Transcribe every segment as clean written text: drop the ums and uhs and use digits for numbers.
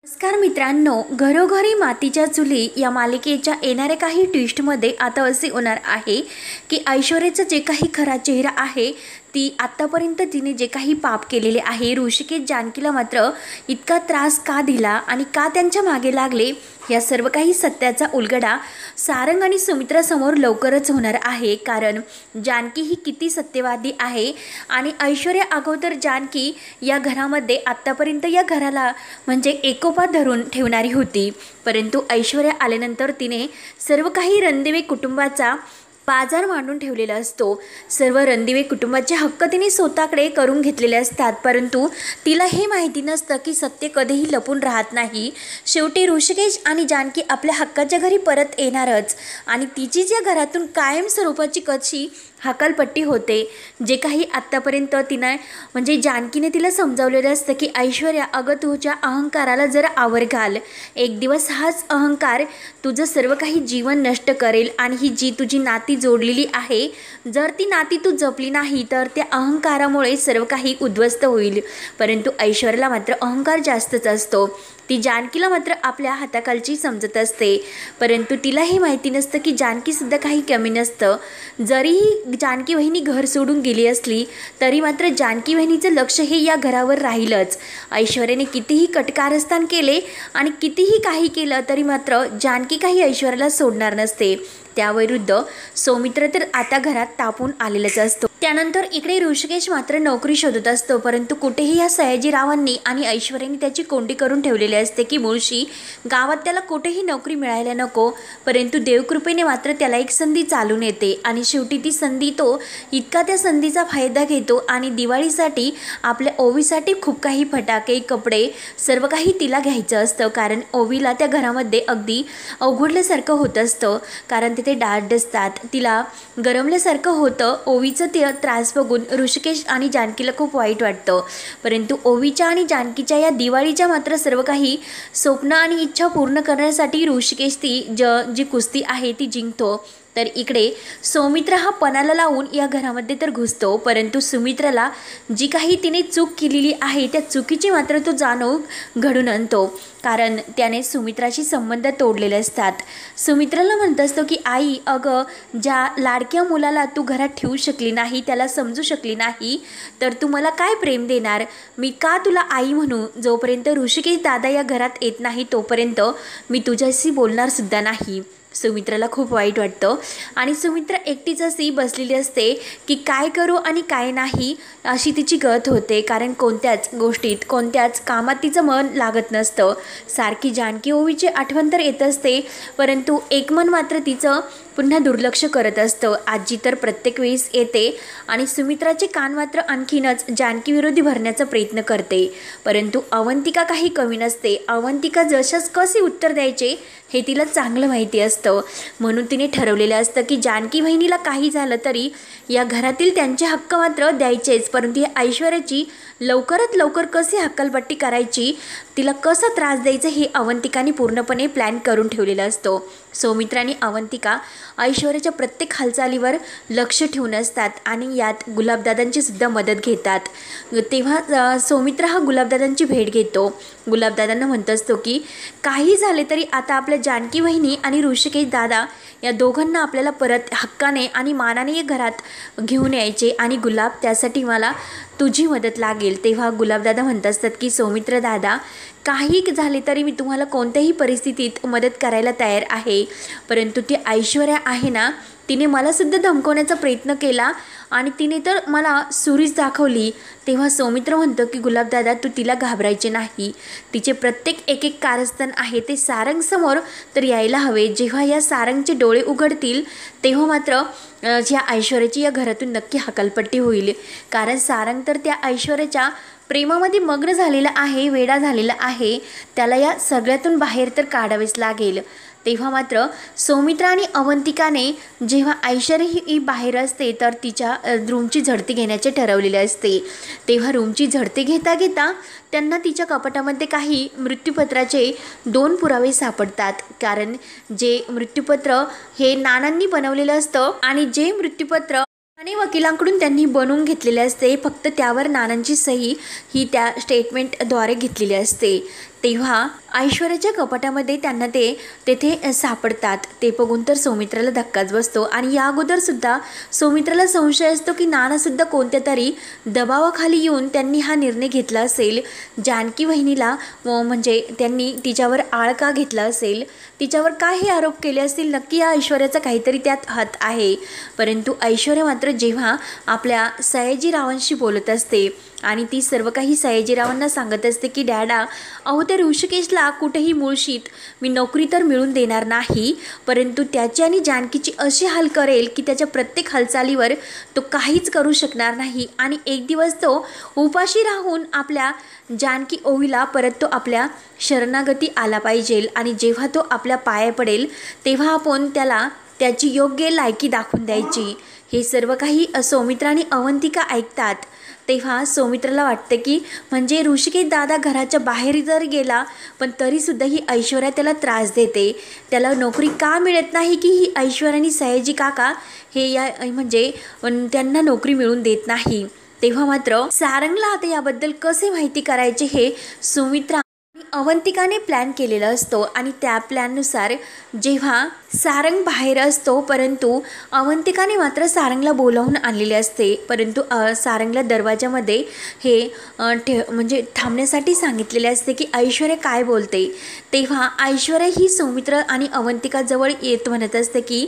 नमस्कार मित्रांनो, घरोघरी मातीच्या चुली या मालिकेच्या येणाऱ्या काही ट्विस्टमध्ये आता असे होणार आहे की ऐश्वर्याचा जे काही खरा चेहरा आहे, ती आत्तापर्यंत तिने जे काही पाप केलेले आहे, ऋषिकेश जानकीला मात्र इतका त्रास का दिला आणि का त्यांच्या मागे लागले, या सर्व काही सत्याचा उलगडा सारंग आणि सुमित्रासमोर लवकरच होणार आहे। कारण जानकी ही किती सत्यवादी आहे आणि ऐश्वर्या अगोदर जानकी या घरामध्ये आत्तापर्यंत या घराला म्हणजे एकोपा धरून ठेवणारी होती, परंतु ऐश्वर्या आल्यानंतर तिने सर्व काही रणदिवे कुटुंबाचा बाजार मांडून ठेवलेला असतो। सर्व रणदिवे कुटुंबाचे हक्क तिने स्वतःकडे करून घेतलेले असतात, परंतु तिला हे माहिती नसतं की सत्य कधीही लपून राहत नाही। शेवटी ऋषिकेश आणि जानकी आपल्या हक्काच्या घरी परत येणारच आणि तिचीच या घरातून कायमस्वरूपाची कशी हकालपट्टी होते। जे काही आत्तापर्यंत तिने म्हणजे जानकीने तिला समजावलेलं असतं की ऐश्वर्या, अगं तुझ्या अहंकाराला जरा आवर घाल, एक दिवस हाच अहंकार तुझं सर्व काही जीवन नष्ट करेल आणि ही जी तुझी नाती जोडलेली आहे, जर ती नाती तू जपली नाही तर त्या अहंकारामुळे सर्व काही उद्ध्वस्त होईल। परंतु ऐश्वर्याला मात्र अहंकार जास्तच असतो, ती जानकीला मात्र आपल्या हाताखालची समजत असते, परंतु तिला हे माहिती नसतं की जानकीसुद्धा काही कमी नसतं। जरीही जानकी वहिनी घर सोडून गेली असली तरी मात्र जानकी वहिनीचं लक्ष हे या घरावर राहीलच। ऐश्वर्याने कितीही कटकारस्थान केले आणि कितीही काही केलं तरी मात्र जानकी काही ऐश्वर्याला सोडणार नसते। त्याविरुद्ध सौमित्र तर आता घरात तापून आलेलाच असतो। त्यानंतर इकडे ऋषिकेश मात्र नोकरी शोधत असतो, परंतु कुठेही या सयाजीरावांनी आणि ऐश्वर्याने त्याची कोंडी करून ठेवलेली असते की मुळशी गावात त्याला कुठेही नोकरी मिळायला नको। परंतु देवकृपेने मात्र त्याला एक संधी चालून येते आणि शेवटी ती संधी तो इतका त्या संधीचा फायदा घेतो आणि दिवाळीसाठी आपल्या ओवीसाठी खूप काही फटाके, कपडे सर्व काही तिला घ्यायचं असतं, कारण ओवीला त्या घरामध्ये अगदी अवघडल्यासारखं होत असतं, कारण ते डास असतात, तिला गरमल्यासारखं होतं। ओवीचं ते त्रास बघून ऋषिकेश आणि जानकीला खूप वाईट वाटतं, परंतु ओवीच्या आणि जानकीच्या या दिवाळीच्या मात्र सर्व काही स्वप्न आणि इच्छा पूर्ण करण्यासाठी ऋषिकेश जी कुस्ती आहे ती जिंकतो। तर इकडे सौमित्र हा पणाला लावून या घरामध्ये तर घुसतो, परंतु सुमित्राला जी काही तिने चूक केलेली आहे त्या चुकीची मात्र तो जाणून घडून आणतो, कारण त्याने सुमित्राशी संबंध तोडलेले असतात। सुमित्राला म्हणत असतो की आई, अगं ज्या लाडक्या मुलाला तू घरात ठेवू शकली नाही, त्याला समजू शकली नाही, तर तू मला काय प्रेम देणार? मी का तुला आई म्हणू? जोपर्यंत ऋषिकेश दादा या घरात येत नाही तोपर्यंत मी तुझ्याशी बोलणार सुद्धा नाही। सुमित्राला खूप वाईट वाटतं आणि सुमित्रा एकटीच अशी बसलेली असते की काय करू आणि काय नाही अशी तिची गत होते, कारण कोणत्याच गोष्टीत कोणत्याच कामात तिचं मन लागत नसतं। सारखी जानकी ओवीची आठवण तर येत असते, परंतु एक मन मात्र तिचं पुन्हा दुर्लक्ष करत असतं। आजी तर प्रत्येक वेळेस येते आणि सुमित्राचे कान मात्र आणखीनच जानकी विरोधी भरण्याचा प्रयत्न करते, परंतु अवंतिका काही कमी नसते। अवंतिका जशाच कसे उत्तर द्यायचे हे तिला चांगलं माहिती असतं, म्हणून तिने ठरवलेलं असतं की जानकी बहिणीला काही झालं तरी या घरातील त्यांचे हक्क मात्र द्यायचेच, परंतु या ऐश्वर्याची लवकरात लवकर कशी हक्कलपट्टी करायची, तिला कसा त्रास द्यायचा हे अवंतिकाने पूर्णपणे प्लॅन करून ठेवलेला असतो। सौमित्र आणि अवंतिका ऐश्वर्याच्या प्रत्येक हालचालीवर लक्ष ठेवून असतात आणि यात गुलाबदादांची सुद्धा मदत घेतात। तेव्हा सौमित्र हा गुलाबदादांची भेट घेतो। गुलाबदादांना म्हणत असतो की काही झाले तरी आता आपल्या जानकी वहिनी आणि ऋषिकेश दादा या दोघांना आपल्याला परत हक्काने आणि मानाने घरात घेऊन यायचे आणि गुलाब, त्यासाठी मला तुझी मदत लागेल। तेव्हा गुलाबदादा म्हणत असतात की सौमित्र दादा, काही झाले तरी मी तुम्हाला कोणत्याही परिस्थितीत मदत करायला तयार आहे, परंतु ती ऐश्वर्या आहे ना, तिने मलासुद्धा धमकवण्याचा प्रयत्न केला आणि तिने तर मला सुरीच दाखवली। तेव्हा सौमित्र म्हणतो की गुलाबदादा, तू तिला घाबरायचे नाही, तिचे प्रत्येक एक एक कारस्थान आहे ते सारंगसमोर तर यायला हवे। जेव्हा या सारंगचे डोळे उघडतील तेव्हा मात्र या ऐश्वर्याची या घरातून नक्की हकालपट्टी होईल, कारण सारंग तर त्या ऐश्वर्याच्या प्रेमामध्ये मग्न झालेला आहे, वेडा झालेला आहे, त्याला या सगळ्यातून बाहेर तर काढावेच लागेल। तेव्हा मात्र सौमित्र आणि अवंतिकाने जेव्हा ऐश्वर्या ही बाहेर असते तर तिच्या रूमची झडती घेण्याचे ठरवलेले असते, तेव्हा रूमची झडती घेता घेता त्यांना तिच्या कपाटामध्ये काही मृत्यूपत्राचे 2 पुरावे सापडतात, कारण जे मृत्यूपत्र हे नानांनी बनवलेलं असतं आणि जे मृत्यूपत्र आणि वकिलांकडून त्यांनी बनवून घेतलेले असते, फक्त त्यावर नानांची सही ही त्या स्टेटमेंटद्वारे घेतलेली असते। तेव्हा ऐश्वर्याच्या कपाटामध्ये त्यांना ते तेथे सापडतात. ते बघून तर सौमित्राला धक्काच बसतो आणि या अगोदरसुद्धा सौमित्राला संशय असतो की नानासुद्धा कोणत्या तरी दबावाखाली येऊन त्यांनी हा निर्णय घेतला असेल. जानकी वहिनीला म्हणजे त्यांनी तिच्यावर आळ का घेतला असेल, तिच्यावर काय हे आरोप केले असतील, नक्की या ऐश्वर्याचा काहीतरी त्यात हात आहे. परंतु ऐश्वर्या मात्र जेव्हा आपल्या सयाजीरावांशी बोलत असते आणि ती सर्व काही सयाजीरावांना सांगत असते की डॅडा, अहो त्या ऋषिकेशला कुठेही मुळशीत मी नोकरी तर मिळून देणार नाही, परंतु त्याची आणि जानकीची अशी हाल करेल की त्याच्या प्रत्येक हालचालीवर तो काहीच करू शकणार नाही आणि एक दिवस तो उपाशी राहून आपल्या जानकी ओवीला परत तो आपल्या शरणागती आला पाहिजे आणि जेव्हा तो आपल्या पाया पडेल तेव्हा आपण त्याला त्याची योग्य लायकी दाखवून द्यायची. हे सर्व काही सौमित्रा आणि अवंतिका ऐकतात. तेव्हा सौमित्राला वाटतं की म्हणजे ऋषिकेश दादा घराच्या बाहेर जर गेला पण तरीसुद्धा ही ऐश्वर्या त्याला त्रास देते, त्याला नोकरी का मिळत नाही की ही ऐश्वर्या आणि सयाजी काका हे या म्हणजे त्यांना नोकरी मिळून देत नाही. तेव्हा मात्र सारंगला आता याबद्दल कसे माहिती करायचे हे सुमित्रा अवंतिकाने प्लॅन केलेला असतो आणि त्या प्लॅननुसार जेव्हा सारंग बाहेर असतो परंतु अवंतिकाने मात्र सारंगला बोलावून आणलेले असते. परंतु सारंगला दरवाजामध्ये हे म्हणजे थांबण्यासाठी सांगितलेले असते की ऐश्वर्या काय बोलते. तेव्हा ऐश्वर्या ही सौमित्र आणि अवंतिकाजवळ येत म्हणत असते की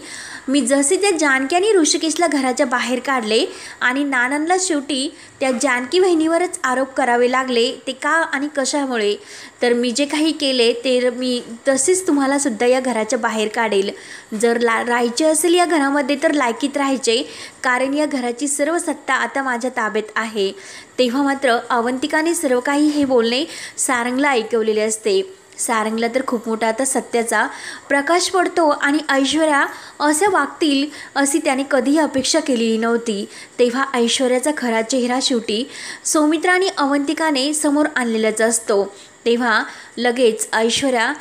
मी जसे त्या जानकी आणि ऋषिकेशला घराच्या बाहेर काढले आणि नानांना शेवटी त्या जानकी बहिणीवरच आरोप करावे लागले, ते का आणि कशामुळे, तर मी जे काही केले ते मी तसेच तुम्हाला सुद्धा या घराच्या बाहेर काढेल. जर राहायचे असेल या घरामध्ये तर लायकीत राहायचे, कारण या घराची सर्व सत्ता आता माझ्या ताब्यात आहे. तेव्हा मात्र अवंतिकाने सर्व काही हे बोलणे सारंगला ऐकवलेले असते. सारंगला तर खूप मोठा आता सत्याचा प्रकाश पडतो आणि ऐश्वर्या असे वागतील अशी त्याने कधीही अपेक्षा केलेली नव्हती. तेव्हा ऐश्वर्याचा खरा चेहरा शेवटी सौमित्रा आणि अवंतिकाने समोर आणलेलाच असतो. तेव्हा लगेच ऐश्वर्या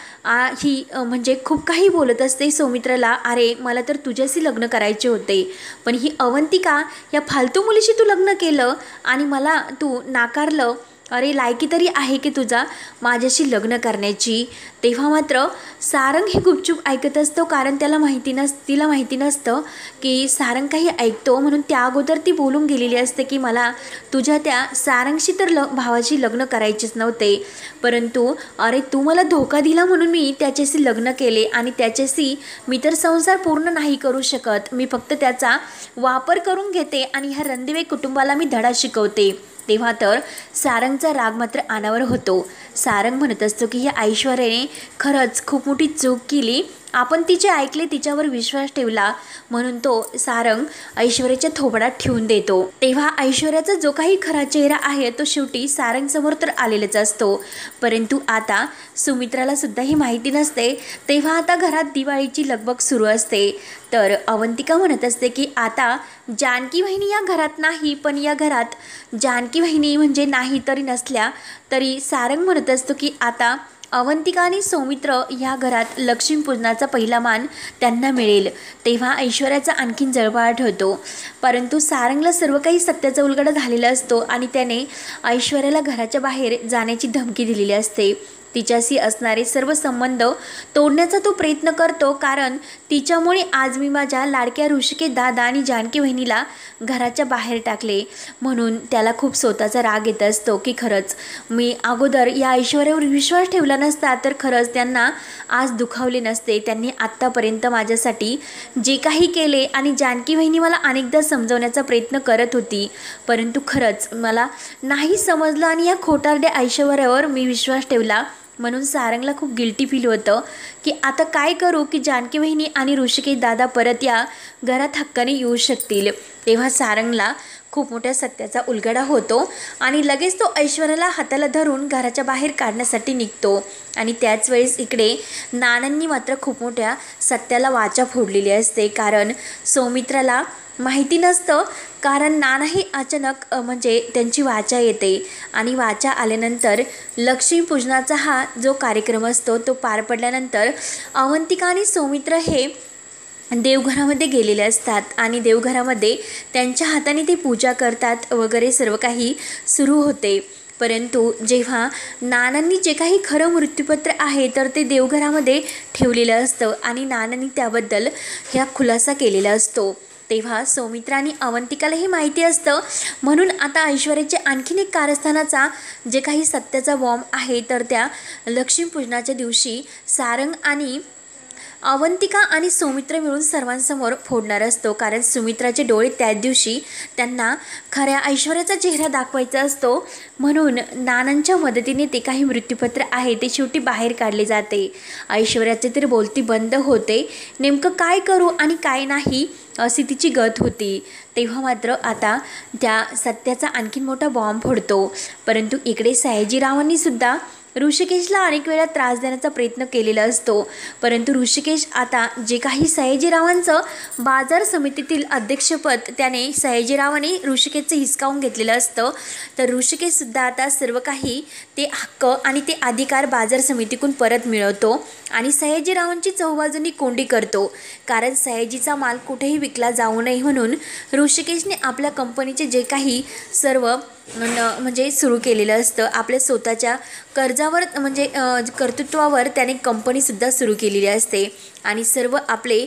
ही म्हणजे खूप काही बोलत असते सौमित्राला, अरे मला तर तुझ्याशी लग्न करायचे होते, पण ही अवंतिका या फालतू मुलीशी तू लग्न केलं आणि मला तू नाकारलं, अरे लायकी तरी आहे की तुझा माझ्याशी लग्न करण्याची. तेव्हा मात्र सारंग हे गुपचूप ऐकत असतो, कारण तिला माहिती नसतं की सारंग काही ऐकतो, म्हणून त्या अगोदर ती बोलून गेलेली असते की मला तुझ्या त्या सारंगशी तर भावाशी लग्न करायचेच नव्हते, परंतु अरे तू मला धोका दिला म्हणून मी त्याच्याशी लग्न केले आणि त्याच्याशी मी तर संसार पूर्ण नाही करू शकत, मी फक्त त्याचा वापर करून घेते आणि ह्या रणदिवे कुटुंबाला मी धडा शिकवते. तेव्हा तर सारंगचा राग मात्र अनावर होतो. सारंग म्हणत असतो की या ऐश्वर्याने खरंच खूप मोठी चूक केली, आपण तिचे ऐकले, तिच्यावर विश्वास ठेवला, म्हणून तो सारंग ऐश्वर्याच्या थोबडात ठेवून देतो. तेव्हा ऐश्वर्याचा जो काही खरा चेहरा आहे तो शेवटी सारंग समोर तर आलेलाच असतो. परंतु आता सुमित्राला सुद्धा ही माहिती नसते. तेव्हा आता घरात दिवाळीची लगबग सुरू असते. तर अवंतिका म्हणत असते की आता जानकी वहिनी या घरात नाही, पण या घरात जानकी वहिनी म्हणजे नाही तरी नसल्या तरी सारंग म्हणत असतो की आता अवंतिका आणि सौमित्र या घरात लक्ष्मीपूजनाचा पहिला मान त्यांना मिळेल. तेव्हा ऐश्वर्याचा आणखीन जळफळाट होतो. परंतु सारंगला सर्व काही सत्याचा उलगडा झालेला असतो आणि त्याने ऐश्वर्याला घराच्या बाहेर जाण्याची धमकी दिलेली असते. तिच्याशी असणारे सर्व संबंध तोडण्याचा तो प्रयत्न करतो, कारण तिच्यामुळे आज मी माझ्या लाडक्या ऋषिकेश दादा आणि जानकी बहिणीला घराच्या बाहेर टाकले, म्हणून त्याला खूप स्वतःचा राग येत असतो की खरंच मी अगोदर या ऐश्वर्यावर विश्वास ठेवला नसता तर खरंच त्यांना आज दुखावले नसते. त्यांनी आत्तापर्यंत माझ्यासाठी जे काही केले आणि जानकी बहिणी मला अनेकदा समजवण्याचा प्रयत्न करत होती, परंतु खरंच मला नाही समजलं आणि या खोटारड्या ऐश्वर्यावर मी विश्वास ठेवला, म्हणून सारंगला खूप गिल्टी फील होतं की आता काय करू की जानकी बहिणी आणि ऋषिकेश दादा परत या घरात हक्काने येऊ शकतील. तेव्हा सारंगला खूप मोठ्या सत्याचा उलगडा होतो आणि लगेच तो ऐश्वर्याला हाताला धरून घराच्या बाहेर काढण्यासाठी निघतो. आणि त्याच वेळेस इकडे नानांनी मात्र खूप मोठ्या सत्याला वाचा फोडलेली असते, कारण सौमित्राला माहिती नसतं, कारण नानाही अचानक म्हणजे त्यांची वाचा येते आणि वाचा आल्यानंतर लक्ष्मीपूजनाचा हा जो कार्यक्रम असतो तो पार पडल्यानंतर अवंतिका आणि सौमित्र हे देवघरामध्ये गेलेले असतात आणि देवघरामध्ये त्यांच्या हाताने ते पूजा करतात वगैरे सर्व काही सुरू होते. परंतु जेव्हा नानांनी जे काही खरं मृत्यूपत्र आहे तर ते देवघरामध्ये ठेवलेलं असतं आणि नानांनी त्याबद्दल ह्या खुलासा केलेला असतो, तेव्हा सौमित्रा आणि अवंतिकालाही माहिती असतं. म्हणून आता ऐश्वर्याचे आणखीन एक कारस्थानाचा जे काही सत्याचा बॉम्ब आहे तर त्या लक्ष्मीपूजनाच्या दिवशी सारंग आणि अवंतिका आणि सौमित्र मिळून सर्वांसमोर फोडणार असतो. कारण सुमित्राचे डोळे त्याच दिवशी त्यांना खऱ्या ऐश्वर्याचा चेहरा दाखवायचा असतो. म्हणून नानांच्या मदतीने ते काही मृत्यूपत्र आहे ते शेवटी बाहेर काढले जाते. ऐश्वर्याचे तर बोलती बंद होते. नेमकं काय करू आणि काय नाही अशी तिची गत होती. तेव्हा मात्र आता त्या सत्याचा आणखीन मोठा बॉम्ब फोडतो. परंतु इकडे सयाजीरावांनी सुद्धा ऋषिकेशला अनेक वेळा त्रास देण्याचा प्रयत्न केलेला असतो. परंतु ऋषिकेश आता जे काही सयाजीरावांचं बाजार समितीतील अध्यक्षपद त्याने सयाजीरावाने ऋषिकेशचं हिसकावून घेतलेलं असतं. तर ऋषिकेशसुद्धा आता सर्व काही ते हक्क आणि ते अधिकार बाजार समितीकडून परत मिळवतो आणि सयाजीरावांची चौबाजूंनी कोंडी करतो. कारण सयाजीचा माल कुठेही विकला जाऊ नये म्हणून ऋषिकेशने आपल्या कंपनीचे जे काही सर्व म्हणजे सुरू केलेलं असतं, आपल्या स्वतःच्या कर्जावर म्हणजे कर्तृत्वावर त्याने कंपनीसुद्धा सुरू केलेली असते आणि सर्व आपले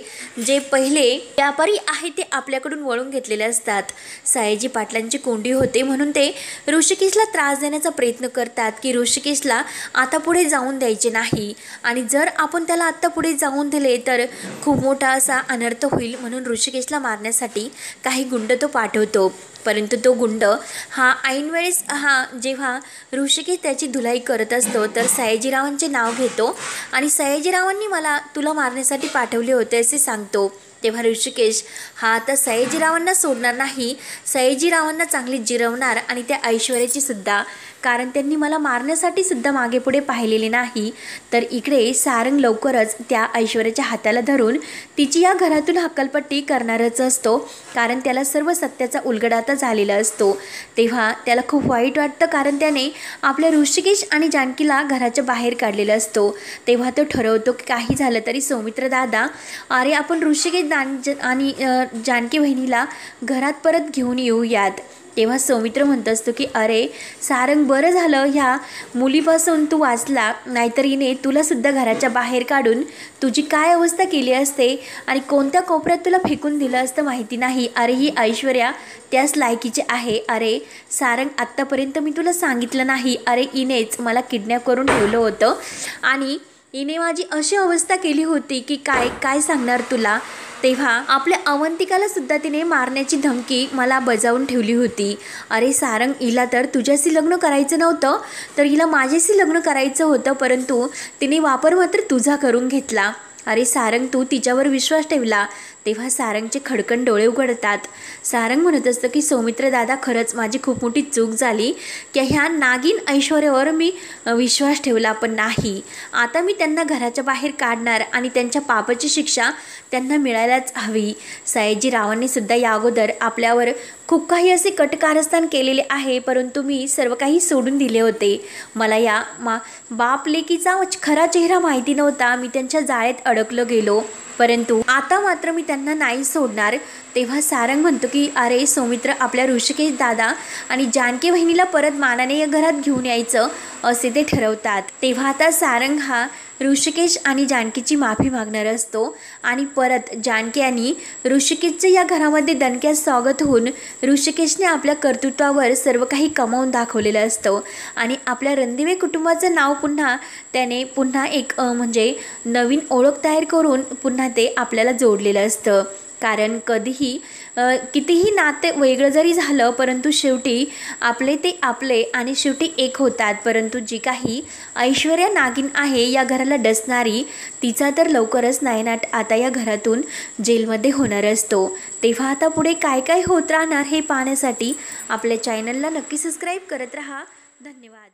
जे पहिले व्यापारी आहे ते आपल्याकडून वळून घेतलेले असतात. सयाजी पाटलांची कोंडी होते म्हणून ते ऋषिकेशला त्रास देण्याचा प्रयत्न करतात की ऋषिकेशला आता पुढे जाऊन द्यायचे नाही आणि जर आपण त्याला आत्ता पुढे जाऊन दिले तर खूप मोठा असा अनर्थ होईल. म्हणून ऋषिकेशला मारण्यासाठी काही गुंड तो पाठवतो. परंतु तो गुंड हा ऐनवेळेस जेव्हा ऋषिकेश त्याची धुलाई करत असतो तर सयाजीरावांचे नाव घेतो आणि सयाजीरावांनी मला तुला मारण्यासाठी पाठवले होते असे सांगतो. तेव्हा ऋषिकेश हा आता सयाजीरावांना सोडणार नाही, सयाजीरावांना चांगली जिरवणार आणि त्या ऐश्वर्याची सुद्धा, कारण त्यांनी मला मारण्यासाठी सुद्धा मागे पुढे पाहिलेले नाही. तर इकडे सारंग लवकरच त्या ऐश्वर्याच्या हाताला धरून तिची या घरातून हक्कलपट्टी करणारच असतो. कारण त्याला सर्व सत्याचा उलगडाता झालेला असतो. तेव्हा त्याला खूप वाईट वाटतं कारण त्याने आपल्या ऋषिकेश आणि जानकीला घराच्या बाहेर काढलेलं असतो. तेव्हा तो ठरवतो की काही झालं तरी सौमित्र दादा, अरे आपण ऋषिकेश आणि जानकी बहिणीला घरात परत घेऊन येऊयात. तेव्हा सौमित्र म्हणत असतो की अरे सारंग, बरं झालं ह्या मुलीपासून तू वाचला, नाहीतर हिने तुलासुद्धा घराच्या बाहेर काढून तुझी काय अवस्था केली असते आणि कोणत्या कोपऱ्यात तुला फेकून दिलं असतं माहिती नाही. अरे ही ऐश्वर्या त्याच लायकीचे आहे. अरे सारंग, आत्तापर्यंत मी तुला सांगितलं नाही, अरे हिनेच मला किडनॅप करून ठेवलं होतं आणि हिने माझी अशी अवस्था केली होती की काय सांगणार तुला. तेव्हा आपल्या अवंतिकाला सुद्धा तिने मारण्याची धमकी मला बजावून ठेवली होती. अरे सारंग, हिला तर तुझ्याशी लग्न करायचं नव्हतं तर हिला माझ्याशी लग्न करायचं होतं, परंतु तिने वापर मात्र तुझा करून घेतला. अरे सारंग, तू तिच्यावर विश्वास ठेवला. तेव्हा सारंगचे खडकन डोळे उघडतात. सारंग म्हणत असतं की सौमित्र दादा, खरंच माझी खूप मोठी चूक झाली की ह्या नागिन ऐश्वर्यावर मी विश्वास ठेवला, पण नाही, आता मी त्यांना घराच्या बाहेर काढणार आणि त्यांच्या पापाची शिक्षा त्यांना मिळायलाच हवी. सयाजीरावांनी सुद्धा या अगोदर आपल्यावर खूप काही असे कटकारस्थान केलेले आहे, परंतु मी सर्व काही सोडून दिले होते. मला या बाप लेकीचा खरा चेहरा माहिती नव्हता. मी त्यांच्या जाळ्यात अडकलो गेलो, परंतु आता मात्र मी त्यांना नाही सोडणार. तेव्हा सारंग म्हणतो की अरे सौमित्र, आपल्या ऋषिकेश दादा आणि जानकी बहिणीला परत मानाने या घरात घेऊन यायचं असे ते ठरवतात. तेव्हा आता सारंग हा ऋषिकेश आणि जानकीची माफी मागणार असतो आणि परत जानकी आणि ऋषिकेशचं या घरामध्ये दणक्यात स्वागत होऊन ऋषिकेशने आपल्या कर्तृत्वावर सर्व काही कमावून दाखवलेलं असतं आणि आपल्या रणदिवे कुटुंबाचं नाव त्याने पुन्हा एक म्हणजे नवीन ओळख तयार करून पुन्हा ते आपल्याला जोडलेलं असतं. कारण कधीही कितीही नाते वेगळं जरी झालं परंतु शेवटी आपले ते आपले आणि शेवटी एक होतात. परंतु जी काही ऐश्वर्या नागिन आहे या घराला डसणारी, तिचा तर लवकरच नायनाट आता या घरातून जेलमध्ये होणार असतो. तेव्हा आता पुढे काय काय होत राहणार हे पाहण्यासाठी आपल्या चॅनलला नक्की सबस्क्राईब करत राहा. धन्यवाद.